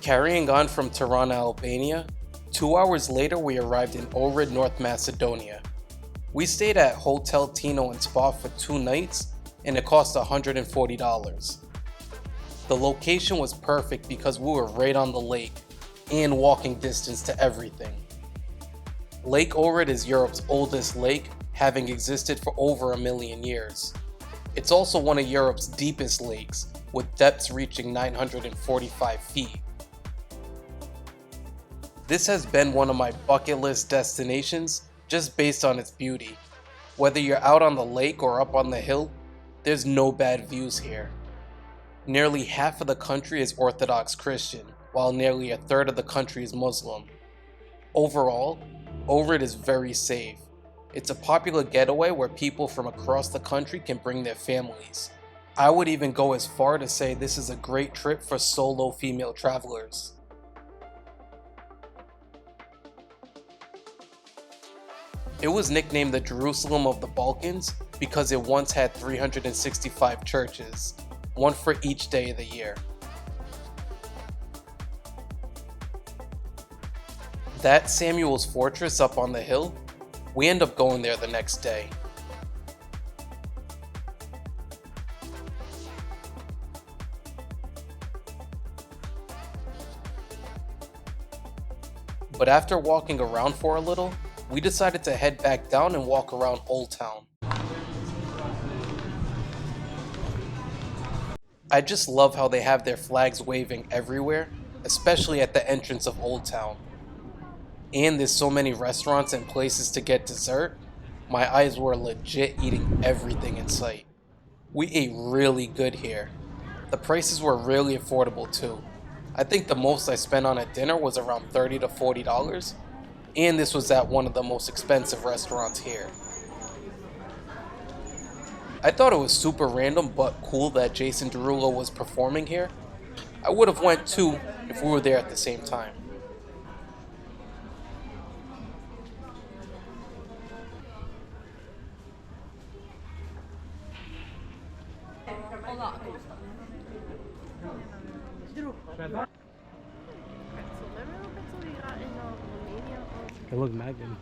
Carrying on from Tirana, Albania, 2 hours later we arrived in Ohrid, North Macedonia. We stayed at Hotel Tino and Spa for 2 nights and it cost $140. The location was perfect because we were right on the lake and walking distance to everything. Lake Ohrid is Europe's oldest lake, having existed for over 1,000,000 years. It's also one of Europe's deepest lakes, with depths reaching 945 feet. This has been one of my bucket list destinations just based on its beauty. Whether you're out on the lake or up on the hill, there's no bad views here. Nearly half of the country is Orthodox Christian, while nearly a third of the country is Muslim. Overall, Ohrid is very safe. It's a popular getaway where people from across the country can bring their families. I would even go as far to say this is a great trip for solo female travelers. It was nicknamed the Jerusalem of the Balkans because it once had 365 churches, one for each day of the year. That Samuel's Fortress up on the hill, we end up going there the next day. But after walking around for a little, we decided to head back down and walk around Old Town. I just love how they have their flags waving everywhere, especially at the entrance of Old Town. And there's so many restaurants and places to get dessert, my eyes were legit eating everything in sight. We ate really good here. The prices were really affordable too. I think the most I spent on a dinner was around $30 to $40, and this was at one of the most expensive restaurants here. I thought it was super random but cool that Jason Derulo was performing here. I would have went too if we were there at the same time. They look mad good.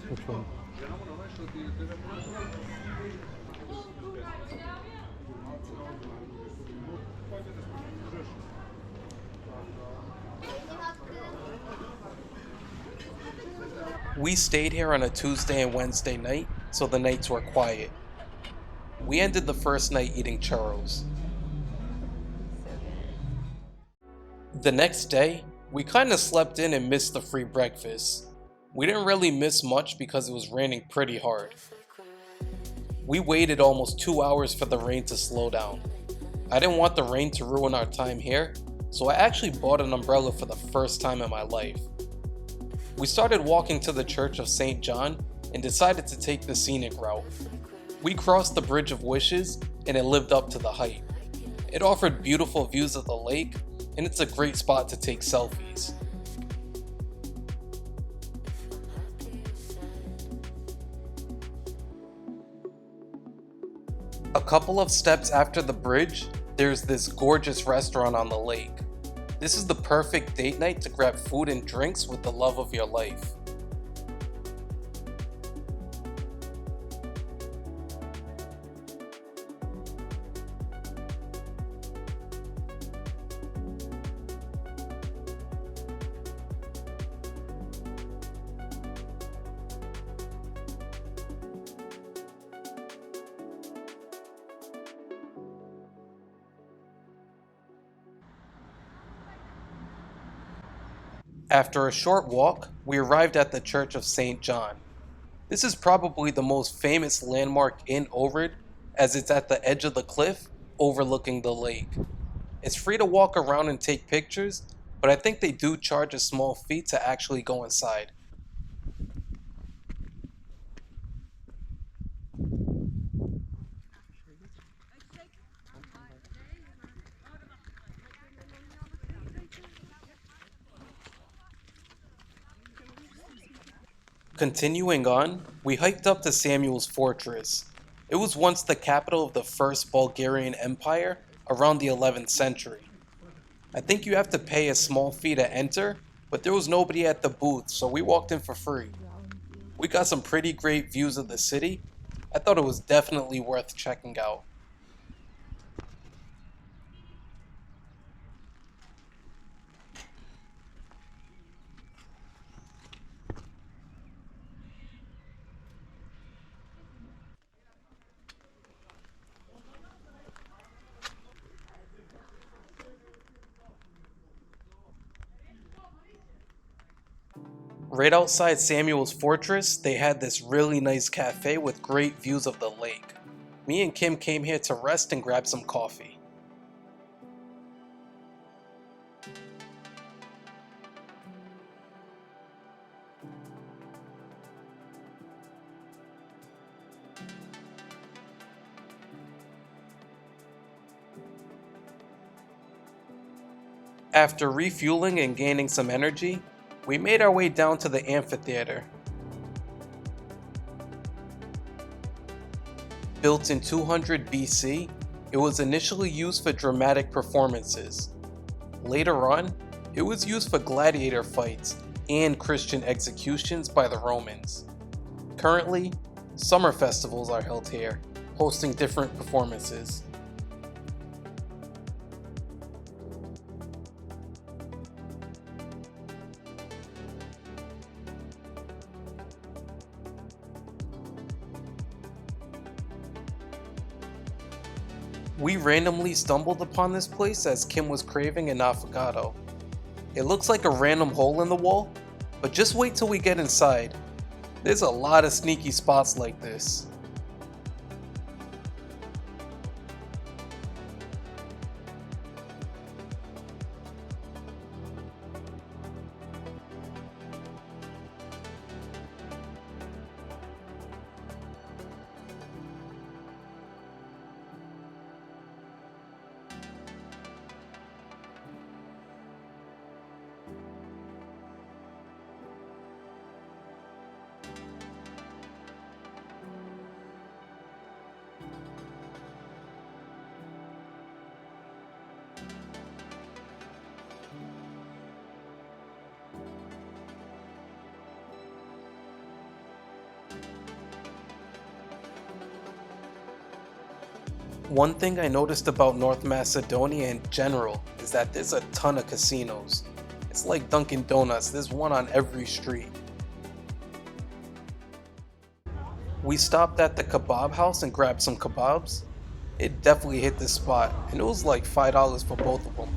Which one? We stayed here on a Tuesday and Wednesday night, so the nights were quiet. We ended the first night eating churros. The next day, we kinda slept in and missed the free breakfast. We didn't really miss much because it was raining pretty hard. We waited almost 2 hours for the rain to slow down. I didn't want the rain to ruin our time here, so I actually bought an umbrella for the first time in my life. We started walking to the Church of St. John and decided to take the scenic route. We crossed the Bridge of Wishes and it lived up to the height. It offered beautiful views of the lake and it's a great spot to take selfies. A couple of steps after the bridge, there's this gorgeous restaurant on the lake. This is the perfect date night to grab food and drinks with the love of your life. After a short walk, we arrived at the Church of St. John. This is probably the most famous landmark in Ohrid, as it's at the edge of the cliff overlooking the lake. It's free to walk around and take pictures, but I think they do charge a small fee to actually go inside. Continuing on, we hiked up to Samuel's Fortress. It was once the capital of the First Bulgarian Empire around the 11th century. I think you have to pay a small fee to enter, but there was nobody at the booth, so we walked in for free. We got some pretty great views of the city. I thought it was definitely worth checking out. Right outside Samuel's fortress, they had this really nice cafe with great views of the lake. Me and Kim came here to rest and grab some coffee. After refueling and gaining some energy, we made our way down to the amphitheater. Built in 200 BC, it was initially used for dramatic performances. Later on, it was used for gladiator fights and Christian executions by the Romans. Currently, summer festivals are held here, hosting different performances. We randomly stumbled upon this place as Kim was craving an avocado. It looks like a random hole in the wall, but just wait till we get inside. There's a lot of sneaky spots like this. One thing I noticed about North Macedonia in general is that there's a ton of casinos. It's like Dunkin' Donuts, there's one on every street. We stopped at the kebab house and grabbed some kebabs. It definitely hit the spot, and it was like $5 for both of them.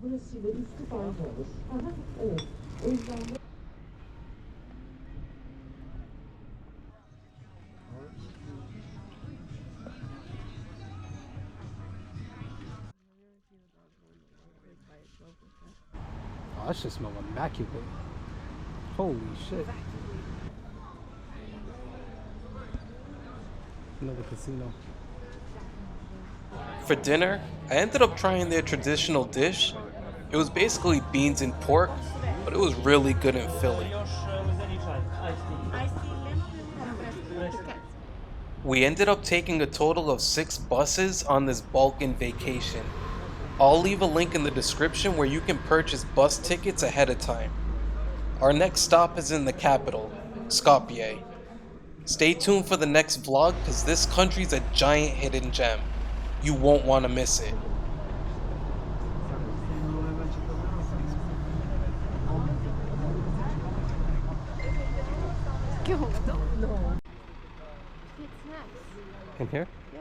Burasıyla riskli fazla olur. Aha, evet. O yüzden de... Oh, that shit smell immaculate. Holy shit. Another casino. For dinner, I ended up trying their traditional dish. It was basically beans and pork, but it was really good and filling. We ended up taking a total of 6 buses on this Balkan vacation. I'll leave a link in the description where you can purchase bus tickets ahead of time. Our next stop is in the capital, Skopje. Stay tuned for the next vlog because this country's a giant hidden gem. You won't want to miss it. No. Get snacks. In here? Yeah.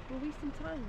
We're wasting time.